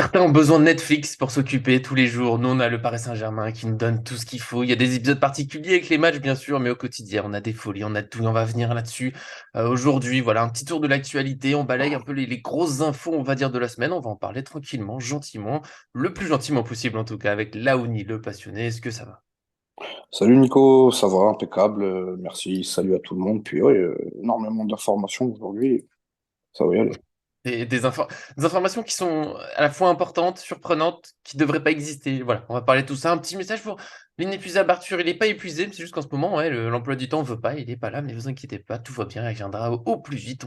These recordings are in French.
Certains ont besoin de Netflix pour s'occuper tous les jours. Nous, on a le Paris Saint-Germain qui nous donne tout ce qu'il faut. Il y a des épisodes particuliers avec les matchs, bien sûr, mais au quotidien, on a des folies, on a tout, et on va venir là-dessus. Aujourd'hui, voilà, un petit tour de l'actualité. On balaye un peu les grosses infos, on va dire, de la semaine. On va en parler tranquillement, gentiment, le plus gentiment possible, en tout cas, avec Laouni, le passionné. Est-ce que ça va? Salut Nico, ça va, impeccable, merci, salut à tout le monde. Puis ouais, énormément d'informations aujourd'hui, ça va y aller. Des informations qui sont à la fois importantes, surprenantes, qui ne devraient pas exister. Voilà, on va parler de tout ça. Un petit message pour l'inépuisable Arthur. Il n'est pas épuisé, mais c'est juste qu'en ce moment, ouais, l'emploi du temps ne veut pas, il n'est pas là, mais ne vous inquiétez pas, tout va bien, il reviendra au plus vite.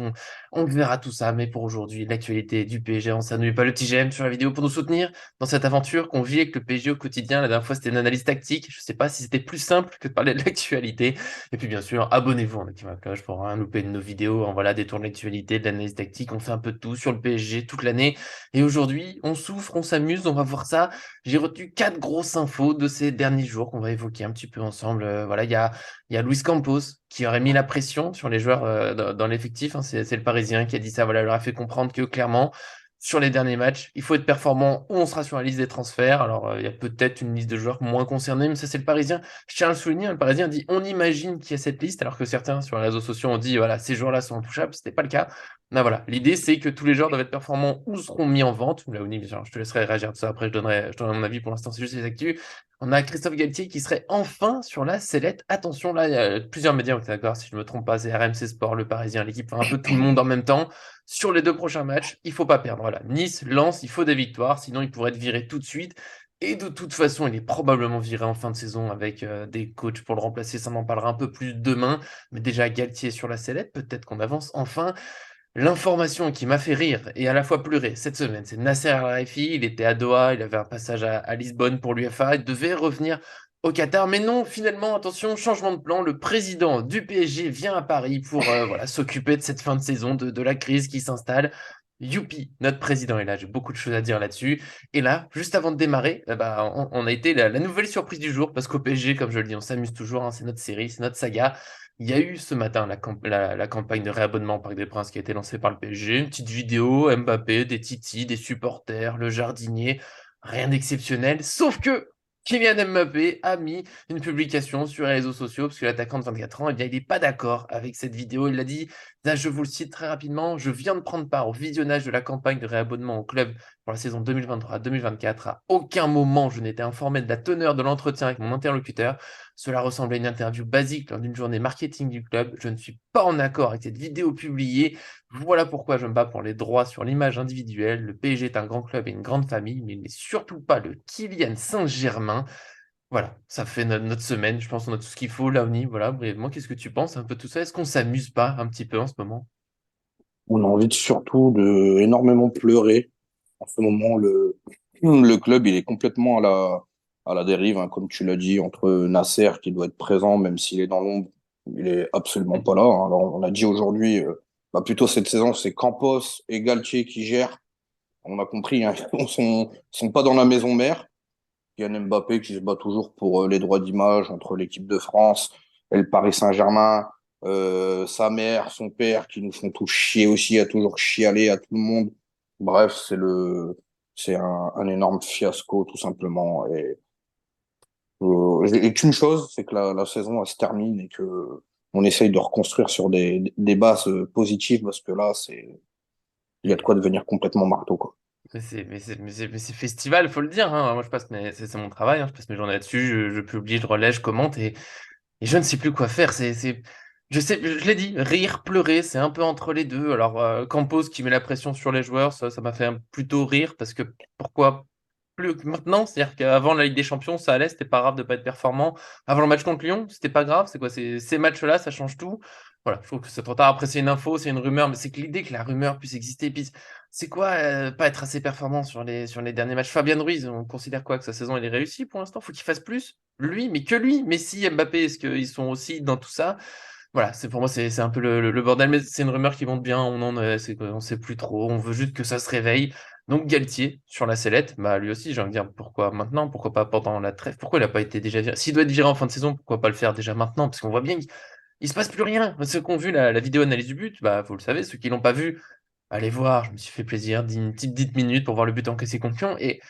On verra tout ça, mais pour aujourd'hui, l'actualité du PSG, on s'annule pas le petit j'aime sur la vidéo pour nous soutenir dans cette aventure qu'on vit avec le PSG au quotidien. La dernière fois, c'était une analyse tactique. Je ne sais pas si c'était plus simple que de parler de l'actualité. Et puis bien sûr, abonnez-vous en activant la cloche pour rien louper de nos vidéos. Voilà, des tours de l'actualité, de l'analyse tactique. On fait un peu de tout sur le PSG toute l'année. Et aujourd'hui, on souffre, on s'amuse, on va voir ça. J'ai retenu quatre grosses infos de ces derniers jours qu'on va évoquer un petit peu ensemble. Voilà, il y a Luis Campos qui aurait mis la pression sur les joueurs dans l'effectif, hein. C'est le Parisien qui a dit ça. Voilà, il leur a fait comprendre que clairement, sur les derniers matchs, il faut être performant ou on sera sur la liste des transferts. Alors, il y a peut-être une liste de joueurs moins concernés, mais ça, c'est le Parisien. Je tiens à le souligner, hein, le Parisien dit on imagine qu'il y a cette liste, alors que certains sur les réseaux sociaux ont dit voilà, ces joueurs-là sont intouchables. C'était pas le cas. Ben voilà, l'idée c'est que tous les joueurs doivent être performants ou seront mis en vente. Là, je te laisserai réagir de ça après, je donnerai mon avis. Pour l'instant, c'est juste les actus. On a Christophe Galtier qui serait enfin sur la sellette. Attention, là, il y a plusieurs médias, ok, d'accord, si je ne me trompe pas, c'est RMC Sport, Le Parisien, l'équipe, enfin, un peu tout le monde en même temps. Sur les deux prochains matchs, il faut pas perdre. Voilà, Nice, Lens, il faut des victoires, sinon il pourrait être viré tout de suite. Et de toute façon, il est probablement viré en fin de saison avec des coachs pour le remplacer. Ça, on en parlera un peu plus demain. Mais déjà, Galtier sur la sellette, peut-être qu'on avance enfin. L'information qui m'a fait rire et à la fois pleurer cette semaine, c'est Nasser Al-Khelaifi. Il était à Doha, il avait un passage à Lisbonne pour l'UEFA, il devait revenir au Qatar. Mais non, finalement, attention, changement de plan. Le président du PSG vient à Paris pour voilà, s'occuper de cette fin de saison, de la crise qui s'installe. Youpi, notre président est là, j'ai beaucoup de choses à dire là-dessus. Et là, juste avant de démarrer, bah, on a été la nouvelle surprise du jour, parce qu'au PSG, comme je le dis, on s'amuse toujours, hein, c'est notre série, c'est notre saga. Il y a eu ce matin la campagne de réabonnement au Parc des Princes qui a été lancée par le PSG. Une petite vidéo, Mbappé, des titis, des supporters, le jardinier, rien d'exceptionnel. Sauf que Kylian Mbappé a mis une publication sur les réseaux sociaux parce que l'attaquant de 24 ans, eh bien, il n'est pas d'accord avec cette vidéo. Il a dit, là, je vous le cite très rapidement, je viens de prendre part au visionnage de la campagne de réabonnement au club pour la saison 2023-2024. À aucun moment, je n'étais informé de la teneur de l'entretien avec mon interlocuteur. Cela ressemble à une interview basique lors d'une journée marketing du club. Je ne suis pas en accord avec cette vidéo publiée. Voilà pourquoi je me bats pour les droits sur l'image individuelle. Le PSG est un grand club et une grande famille, mais il n'est surtout pas le Kylian Saint-Germain. Voilà, ça fait notre semaine. Je pense qu'on a tout ce qu'il faut, Laoni. Voilà, brièvement, qu'est-ce que tu penses un peu de tout ça? Est-ce qu'on s'amuse pas un petit peu en ce moment? On a envie surtout de énormément pleurer. En ce moment, le club, il est complètement à la dérive, hein, comme tu l'as dit, entre Nasser qui doit être présent, même s'il est dans l'ombre, il est absolument pas là, hein. Alors, on a dit aujourd'hui, plutôt cette saison, c'est Campos et Galtier qui gèrent. On a compris, hein, ils sont pas dans la maison mère. Kylian Mbappé qui se bat toujours pour les droits d'image entre l'équipe de France et le Paris Saint-Germain. Sa mère, son père qui nous font tous chier aussi, à toujours chialer à tout le monde. Bref, c'est un énorme fiasco tout simplement. Et qu'une chose, c'est que la saison elle se termine et que on essaye de reconstruire sur des bases positives parce que là, il y a de quoi devenir complètement marteau, quoi. Mais c'est festival, faut le dire, hein. Moi, c'est mon travail, hein. Je passe mes journées là-dessus, je publie, je relais, je commente et je ne sais plus quoi faire. Je sais, je l'ai dit, rire, pleurer, c'est un peu entre les deux. Alors, Campos qui met la pression sur les joueurs, ça m'a fait plutôt rire parce que pourquoi plus que maintenant? C'est-à-dire qu'avant la Ligue des Champions, ça allait, c'était pas grave de pas être performant. Avant le match contre Lyon, c'était pas grave. C'est quoi? Ces matchs-là, ça change tout. Voilà, je trouve que c'est trop tard. Après, c'est une info, c'est une rumeur, mais c'est que l'idée que la rumeur puisse exister. Puis, c'est quoi pas être assez performant sur les derniers matchs? Fabien Ruiz, on considère quoi que sa saison elle est réussie pour l'instant? Faut qu'il fasse plus? Lui, mais que lui. Messi, Mbappé, est-ce qu'ils sont aussi dans tout ça? Voilà, pour moi, c'est un peu le bordel, mais c'est une rumeur qui monte bien. On sait plus trop. On veut juste que ça se réveille. Donc Galtier sur la sellette, bah lui aussi, j'ai envie de dire pourquoi maintenant, pourquoi pas pendant la trêve, pourquoi il n'a pas été déjà viré? S'il doit être viré en fin de saison, pourquoi pas le faire déjà maintenant? Parce qu'on voit bien qu'il se passe plus rien. Ceux qui ont vu la vidéo analyse du but, bah vous le savez, ceux qui l'ont pas vu, aller voir, je me suis fait plaisir, une petite 10 minutes pour voir le but encaissé contre Lyon, et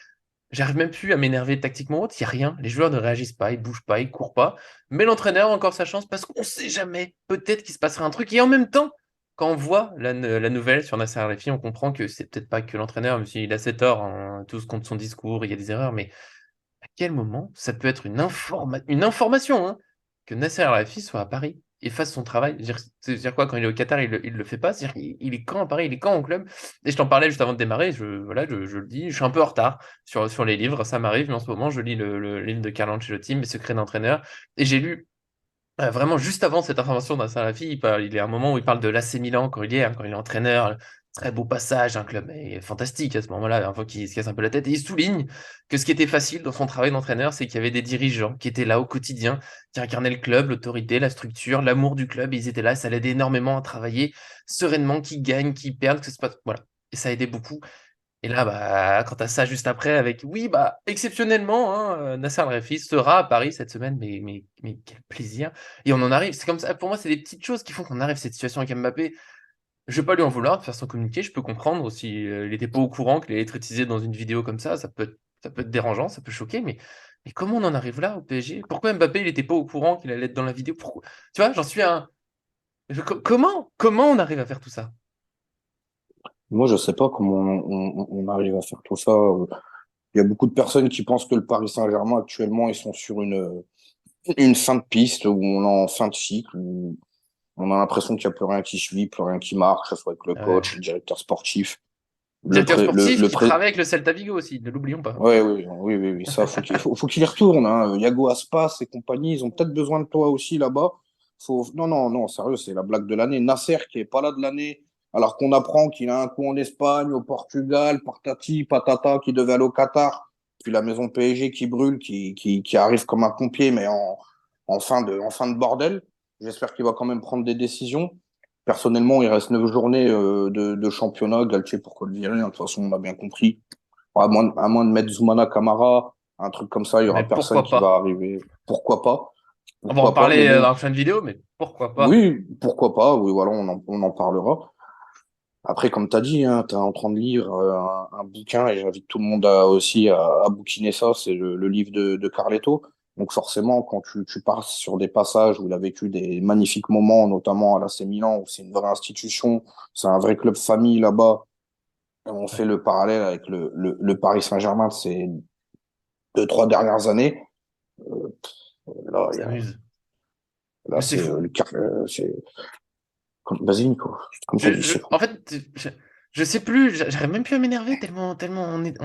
j'arrive même plus à m'énerver tactiquement ou autre, il y a rien. Les joueurs ne réagissent pas, ils bougent pas, ils courent pas. Mais l'entraîneur a encore sa chance parce qu'on sait jamais. Peut-être qu'il se passera un truc. Et en même temps, quand on voit la nouvelle sur Nasser Al-Khelaifi, on comprend que c'est peut-être pas que l'entraîneur, même s'il a ses torts, hein, tous contre son discours, il y a des erreurs, mais à quel moment ça peut être une information, hein, que Nasser Al-Khelaifi soit à Paris et fasse son travail? C'est-à-dire quoi, quand il est au Qatar, il le fait pas? C'est-à-dire qu'il est quand à Paris, il est quand au club? Et je t'en parlais juste avant de démarrer, voilà, je le dis, je suis un peu en retard sur les livres, ça m'arrive, mais en ce moment, je lis le livre de Carlo Ancelotti, Mes secrets d'entraîneur, et j'ai lu vraiment, juste avant cette information d'un Salafi, il y a un moment où il parle de l'AC Milan quand il est entraîneur. Très beau passage, un club fantastique à ce moment-là, une fois qu'il se casse un peu la tête. Et il souligne que ce qui était facile dans son travail d'entraîneur, c'est qu'il y avait des dirigeants qui étaient là au quotidien, qui incarnaient le club, l'autorité, la structure, l'amour du club. Et ils étaient là, ça l'aidait énormément à travailler sereinement, qui gagnent, qui perdent, que ce pas. Voilà. Et ça aidait beaucoup. Et là, bah, quand tu as ça juste après, avec oui, bah, exceptionnellement, hein, Nasser Al-Khelaifi sera à Paris cette semaine, mais quel plaisir. Et on en arrive, c'est comme ça, pour moi, c'est des petites choses qui font qu'on arrive à cette situation avec Mbappé. Je vais pas lui en vouloir de faire son communiqué, je peux comprendre si il n'était pas au courant qu'il allait être utilisé dans une vidéo comme ça peut être dérangeant, ça peut choquer, mais comment on en arrive là au PSG? Pourquoi Mbappé il n'était pas au courant qu'il allait être dans la vidéo? Pourquoi? Tu vois, j'en suis un. Comment on arrive à faire tout ça? Moi, je sais pas comment on arrive à faire tout ça. Il y a beaucoup de personnes qui pensent que le Paris Saint-Germain, actuellement, ils sont sur une fin de piste, où on est en fin de cycle, où on a l'impression qu'il n'y a plus rien qui suit, plus rien qui marche, que ce soit avec le Ouais. coach, le directeur sportif. Directeur sportif qui travaille avec le Celta Vigo aussi, ne l'oublions pas. Ouais, oui, oui, oui, oui, ça, faut qu'il y retourne, hein. Yago Aspas et compagnie, ils ont peut-être besoin de toi aussi là-bas. Non, non, non, sérieux, c'est la blague de l'année. Nasser qui est pas là de l'année, alors qu'on apprend qu'il a un coup en Espagne, au Portugal, patati, patata, qui devait aller au Qatar, puis la maison PSG qui brûle, qui arrive comme un pompier, mais en fin de bordel. J'espère qu'il va quand même prendre des décisions. Personnellement, il reste 9 journées de championnat. Galtier, pourquoi le virer? De toute façon, on a bien compris. À moins de mettre Zoumana Kamara, un truc comme ça, il y Mais aura personne pourquoi qui va pas? arriver. Pourquoi pas? On va en Pourquoi pas? Mais parler dans bon, la prochaine vidéo, mais pourquoi pas? oui, pourquoi pas? Oui, voilà, on en parlera. Après, comme tu as dit, hein, tu es en train de lire un bouquin et j'invite tout le monde aussi à bouquiner ça. C'est le livre de Carletto. Donc forcément, quand tu pars sur des passages où il a vécu des magnifiques moments, notamment à l'AC Milan, où c'est une vraie institution, c'est un vrai club famille là-bas, et on Ouais, fait le parallèle avec le Paris Saint-Germain de ces 2, 3 dernières années. on Là, s'amuse. là Mais c'est c'est fou. c'est comme vas-y, Nico. Comme tu dis, c'est fou. En fait, je sais plus, j'arrive même plus à m'énerver tellement on est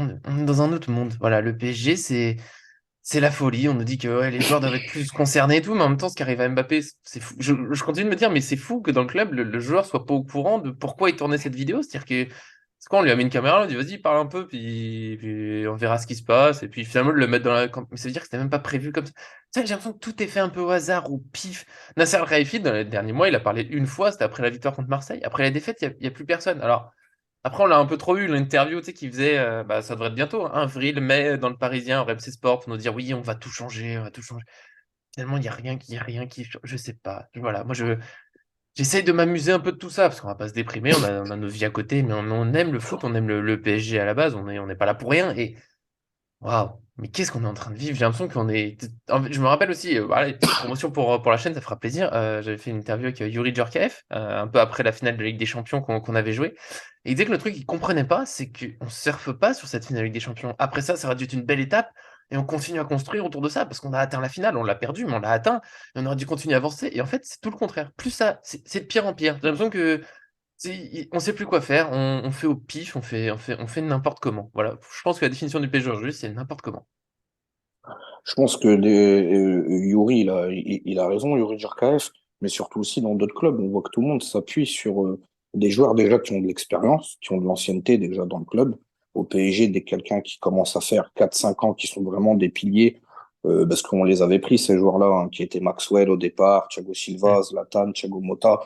dans un autre monde. Voilà, le PSG, c'est la folie. On nous dit que ouais, les joueurs doivent être plus concernés et tout, mais en même temps, ce qui arrive à Mbappé, c'est fou. Je continue de me dire, mais c'est fou que dans le club, le joueur soit pas au courant de pourquoi il tournait cette vidéo. C'est-à-dire que c'est quoi, on lui a mis une caméra, on lui a dit, vas-y, parle un peu, puis on verra ce qui se passe. Et puis finalement, de le mettre dans la. Mais ça veut dire que c'était même pas prévu comme ça. Tu sais, j'ai l'impression que tout est fait un peu au hasard, au pif. Nasser Al-Khelaifi, dans les derniers mois, il a parlé une fois, c'était après la victoire contre Marseille. Après la défaite, il y a plus personne. Alors. Après, on l'a un peu trop eu, l'interview, tu sais, qui faisait, bah, ça devrait être bientôt, hein, avril, mai, dans le Parisien, au RMC Sport, pour nous dire, oui, on va tout changer, on va tout changer. Finalement, il y a rien qui, je sais pas. Voilà, j'essaye de m'amuser un peu de tout ça, parce qu'on va pas se déprimer, on a nos vies à côté, mais on aime le foot, on aime le PSG à la base, on n'est pas là pour rien, et waouh, mais qu'est-ce qu'on est en train de vivre? J'ai l'impression qu'on est. En fait, je me rappelle aussi, voilà, petite promotion pour la chaîne, ça fera plaisir. J'avais fait une interview avec Yuri Djorkaeff, un peu après la finale de la Ligue des Champions qu'on avait joué. Et il disait que le truc qu'il comprenait pas, c'est qu'on surfe pas sur cette finale de Ligue des Champions. Après ça, ça aurait dû être une belle étape, et on continue à construire autour de ça, parce qu'on a atteint la finale, on l'a perdu, mais on l'a atteint, et on aurait dû continuer à avancer. Et en fait, c'est tout le contraire. Plus ça, c'est de pire en pire. J'ai l'impression que on sait plus quoi faire, on fait au pif, on fait n'importe comment. Voilà. Je pense que la définition du PSG aujourd'hui, c'est n'importe comment. Je pense que Yuri, il a raison, Yuri Djorkaeff, mais surtout aussi dans d'autres clubs, on voit que tout le monde s'appuie sur des joueurs déjà qui ont de l'expérience, qui ont de l'ancienneté déjà dans le club. Au PSG, dès quelqu'un qui commence à faire 4, 5 ans, qui sont vraiment des piliers, parce qu'on les avait pris, ces joueurs-là, hein, qui étaient Maxwell au départ, Thiago Silva, Mm. Zlatan, Thiago Motta.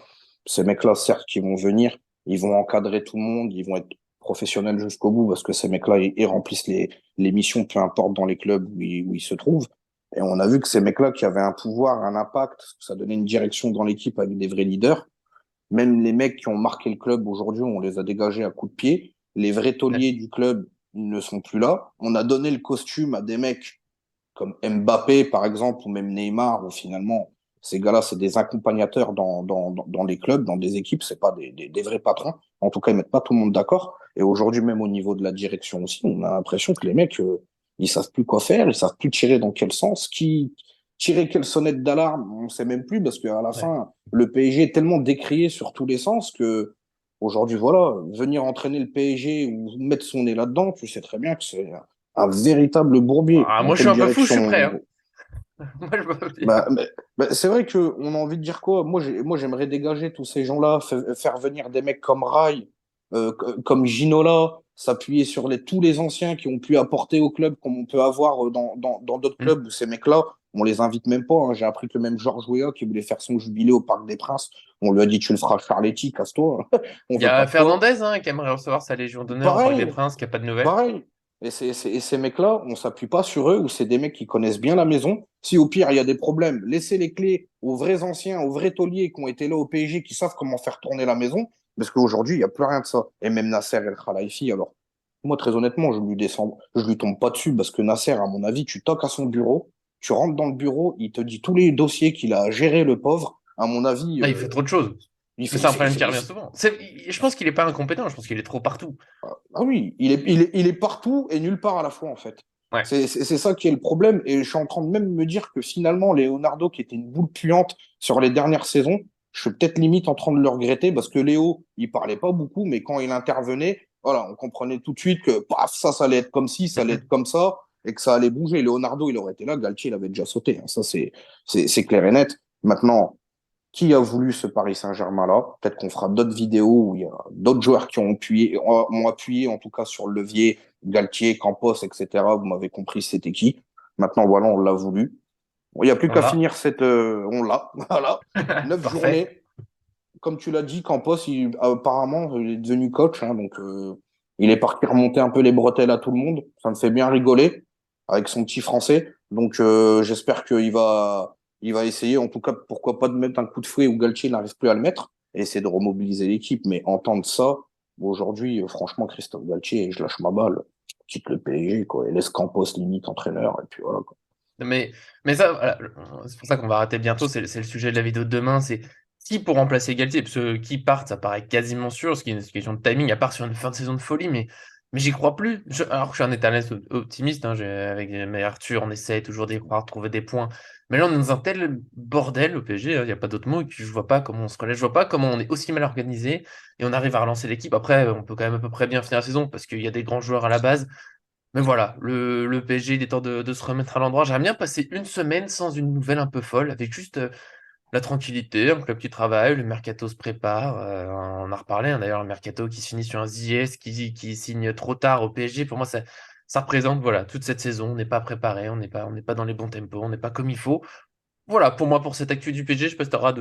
Ces mecs-là, certes, qui vont venir, ils vont encadrer tout le monde, ils vont être professionnels jusqu'au bout, parce que ces mecs-là, ils remplissent les missions, peu importe dans les clubs où ils se trouvent. Et on a vu que ces mecs-là qui avaient un pouvoir, un impact, ça donnait une direction dans l'équipe avec des vrais leaders, Même les mecs qui ont marqué le club aujourd'hui, on les a dégagés à coups de pied. Les vrais Ouais. tauliers du club, ils ne sont plus là. On a donné le costume à des mecs comme Mbappé, par exemple, ou même Neymar, où finalement, ces gars-là, c'est des accompagnateurs dans les clubs, dans des équipes, c'est pas des vrais patrons. En tout cas, ils mettent pas tout le monde d'accord. Et aujourd'hui, même au niveau de la direction aussi, on a l'impression que les mecs, ils savent plus quoi faire, ils savent plus tirer dans quel sens, tirer quelle sonnette d'alarme, on sait même plus, parce qu'à la Ouais. fin, le PSG est tellement décrié sur tous les sens que aujourd'hui, voilà, venir entraîner le PSG ou mettre son nez là-dedans, tu sais très bien que c'est un véritable bourbier. Ah, Dans moi, je suis quelle un peu fou, je suis prêt, direction? hein. Moi, je vois bien. Bah, c'est vrai que on a envie de dire quoi? Moi, j'aimerais dégager tous ces gens-là, faire venir des mecs comme Rai, comme Ginola, s'appuyer sur tous les anciens qui ont pu apporter au club, comme on peut avoir dans d'autres Hmm. clubs où ces mecs-là, on les invite même pas, hein. J'ai appris que même Georges Weah, qui voulait faire son jubilé au Parc des Princes, on lui a dit, tu le feras Charletti, casse-toi, on Il y veut pas a de toi. Fernandez hein, qui aimerait recevoir sa Légion d'honneur au Parc des Pareil, Princes, qui n'a pas de nouvelles. pareil. Et ces mecs-là, on s'appuie pas sur eux, ou c'est des mecs qui connaissent bien la maison. Si au pire, il y a des problèmes, laissez les clés aux vrais anciens, aux vrais tauliers qui ont été là au PSG, qui savent comment faire tourner la maison, parce qu'aujourd'hui, il n'y a plus rien de ça. Et même Nasser El Khelaifi, alors, moi, très honnêtement, je lui tombe pas dessus, parce que Nasser, à mon avis, tu toques à son bureau, tu rentres dans le bureau, il te dit tous les dossiers qu'il a à gérer, le pauvre. À mon avis, Ah, il fait trop de choses. il Mais fait, c'est un problème qui revient souvent. Je pense qu'il n'est pas incompétent, je pense qu'il est trop partout. Ah oui, il est partout et nulle part à la fois, en fait. Ouais. C'est ça qui est le problème. Et je suis en train de même me dire que finalement, Leonardo, qui était une boule puante sur les dernières saisons, je suis peut-être limite en train de le regretter parce que Léo, il parlait pas beaucoup, mais quand il intervenait, voilà, on comprenait tout de suite que paf, ça allait être comme ci, ça allait être comme ça, et que ça allait bouger. Leonardo, il aurait été là, Galtier, il avait déjà sauté, hein. Ça, c'est clair et net. Maintenant, qui a voulu ce Paris Saint-Germain-là? Peut-être qu'on fera d'autres vidéos où il y a d'autres joueurs qui ont appuyé en tout cas sur le levier, Galtier, Campos, etc. Vous m'avez compris, c'était qui. Maintenant, voilà, on l'a voulu. Bon, il n'y a plus On qu'à l'a. finir on l'a, voilà. 9 journées. Parfait. Comme tu l'as dit, Campos, apparemment, il est devenu coach, hein, donc il est parti remonter un peu les bretelles à tout le monde. Ça me fait bien rigoler avec son petit français. Donc j'espère il va essayer, en tout cas, pourquoi pas de mettre un coup de fouet où Galtier n'arrive plus à le mettre et essayer de remobiliser l'équipe. Mais entendre ça, aujourd'hui, franchement, Christophe Galtier, je lâche ma balle, quitte le PSG, quoi, et laisse Campos limite entraîneur, et puis voilà, quoi. Mais, mais ça, voilà, c'est pour ça qu'on va arrêter bientôt. C'est le sujet de la vidéo de demain. C'est qui pour remplacer Galtier? Parce que qui part, ça paraît quasiment sûr, ce qui est une question de timing, à part sur une fin de saison de folie. Mais j'y crois plus. Alors que je suis un éternel optimiste. Hein, avec mais Arthur, on essaie toujours d'y croire, de trouver des points. Mais là, on est dans un tel bordel au PSG, il n'y a pas d'autre mot, que je vois pas comment on se relève. Je vois pas comment on est aussi mal organisé et on arrive à relancer l'équipe. Après, on peut quand même à peu près bien finir la saison parce qu'il y a des grands joueurs à la base. Mais voilà, le PSG, il est temps de se remettre à l'endroit. J'aimerais bien passer une semaine sans une nouvelle un peu folle, avec juste la tranquillité, un club qui travaille, le mercato se prépare. On en a reparlé, hein, d'ailleurs, le mercato qui se finit sur un Ziyech qui signe trop tard au PSG. Pour moi, ça représente voilà, toute cette saison. On n'est pas préparé, on n'est pas dans les bons tempos, on n'est pas comme il faut. Voilà, pour moi, pour cette actu du PSG, je sais pas si tu auras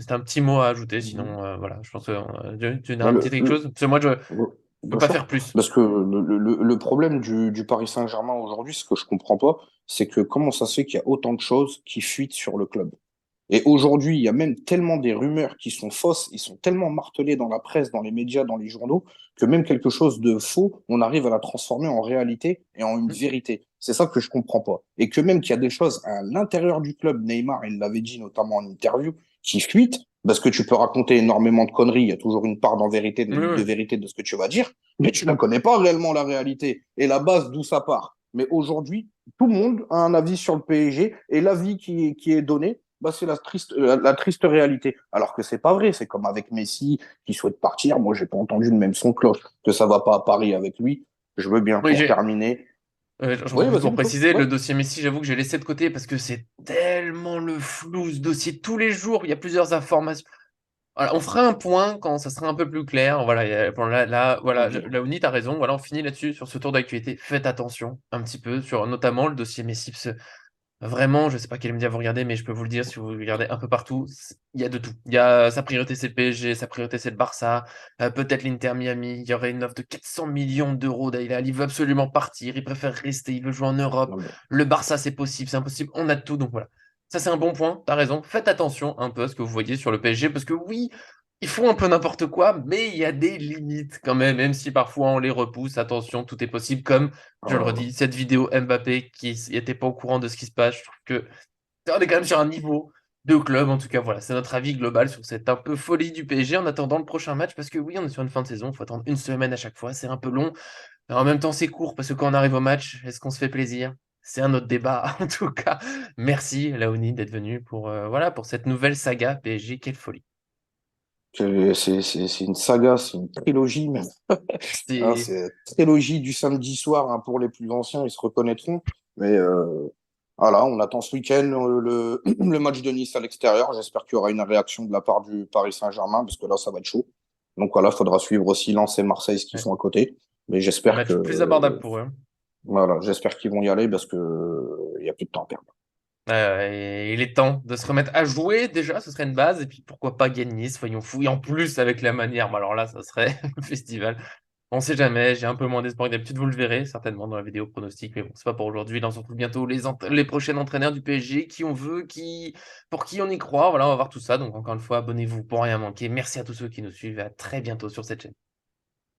c'est un petit mot à ajouter. Sinon, voilà, je pense que tu as Bah, un petit quelque chose. Parce que moi, je peux bien pas faire sûr. plus. Parce que le problème du Paris Saint-Germain aujourd'hui, ce que je comprends pas, c'est que comment ça se fait qu'il y a autant de choses qui fuitent sur le club. Et aujourd'hui, il y a même tellement des rumeurs qui sont fausses, ils sont tellement martelés dans la presse, dans les médias, dans les journaux, que même quelque chose de faux, on arrive à la transformer en réalité et en une Hmm. vérité. C'est ça que je comprends pas. Et que même qu'il y a des choses à l'intérieur du club, Neymar, il l'avait dit notamment en interview, qui fuitent, parce que tu peux raconter énormément de conneries, il y a toujours une part Oui, oui. de vérité de ce que tu vas dire, mais tu ne connais pas réellement la réalité et la base d'où ça part. Mais aujourd'hui, tout le monde a un avis sur le PSG et l'avis qui est donné, bah, c'est la triste réalité. Alors que c'est pas vrai. C'est comme avec Messi qui souhaite partir. Moi, j'ai pas entendu de même son cloche que ça va pas à Paris avec lui. Je veux bien Oui, pour terminer. j'en Oui, profite vas-y, pour Nico. préciser, Ouais. le dossier Messi, j'avoue que j'ai laissé de côté parce que c'est tellement le flou, ce dossier. Tous les jours, il y a plusieurs informations. Voilà, on fera un point quand ça sera un peu plus clair. Voilà, bon, voilà, Ok. Laouni, t'as raison. Voilà, on finit là-dessus sur ce tour d'actualité. Faites attention un petit peu sur notamment le dossier Messi. Vraiment, je sais pas quel média vous regardez, mais je peux vous le dire, si vous regardez un peu partout, il y a de tout. Il y a sa priorité, c'est le PSG, sa priorité, c'est le Barça, peut-être l'Inter Miami. Il y aurait une offre de 400 millions d'euros d'Al-Hilal. Il veut absolument partir, il préfère rester, il veut jouer en Europe. Non, mais Le Barça, c'est possible, c'est impossible. On a de tout, donc voilà. Ça, c'est un bon point, t'as raison. Faites attention un peu à ce que vous voyez sur le PSG, parce que oui. Ils font un peu n'importe quoi, mais il y a des limites quand même si parfois on les repousse. Attention, tout est possible. Comme, je le Euh, redis, cette vidéo Mbappé qui n'était pas au courant de ce qui se passe. Je trouve que on est quand même sur un niveau de club. En tout cas, voilà, c'est notre avis global sur cette un peu folie du PSG en attendant le prochain match. Parce que oui, on est sur une fin de saison. Il faut attendre une semaine à chaque fois. C'est un peu long. Mais en même temps, c'est court parce que quand on arrive au match, est-ce qu'on se fait plaisir? C'est un autre débat. En tout cas, merci Laoni d'être venu pour, voilà, pour cette nouvelle saga PSG. Quelle folie. c'est une saga, c'est une trilogie même. Hein, C'est c'est la trilogie du samedi soir, hein, pour les plus anciens, ils se reconnaîtront. Mais voilà, on attend ce week-end le match de Nice à l'extérieur. J'espère qu'il y aura une réaction de la part du Paris Saint-Germain, parce que là, ça va être chaud. Donc voilà, il faudra suivre aussi Lens et Marseille, ce qui ouais, sont à côté. Mais un j'espère que match plus abordable pour eux, hein. voilà, j'espère qu'ils vont y aller parce que il y a plus de temps à perdre. Et il est temps de se remettre à jouer déjà, ce serait une base, et puis pourquoi pas gagner, soyons fous, et en plus avec la manière, mais alors là, ça serait le festival. On sait jamais, j'ai un peu moins d'espoir que d'habitude, vous le verrez certainement dans la vidéo pronostic, mais bon, c'est pas pour aujourd'hui. Là, on se retrouve bientôt les prochains entraîneurs du PSG, qui on veut, pour qui on y croit. Voilà, on va voir tout ça. Donc encore une fois, abonnez-vous pour rien manquer. Merci à tous ceux qui nous suivent et à très bientôt sur cette chaîne.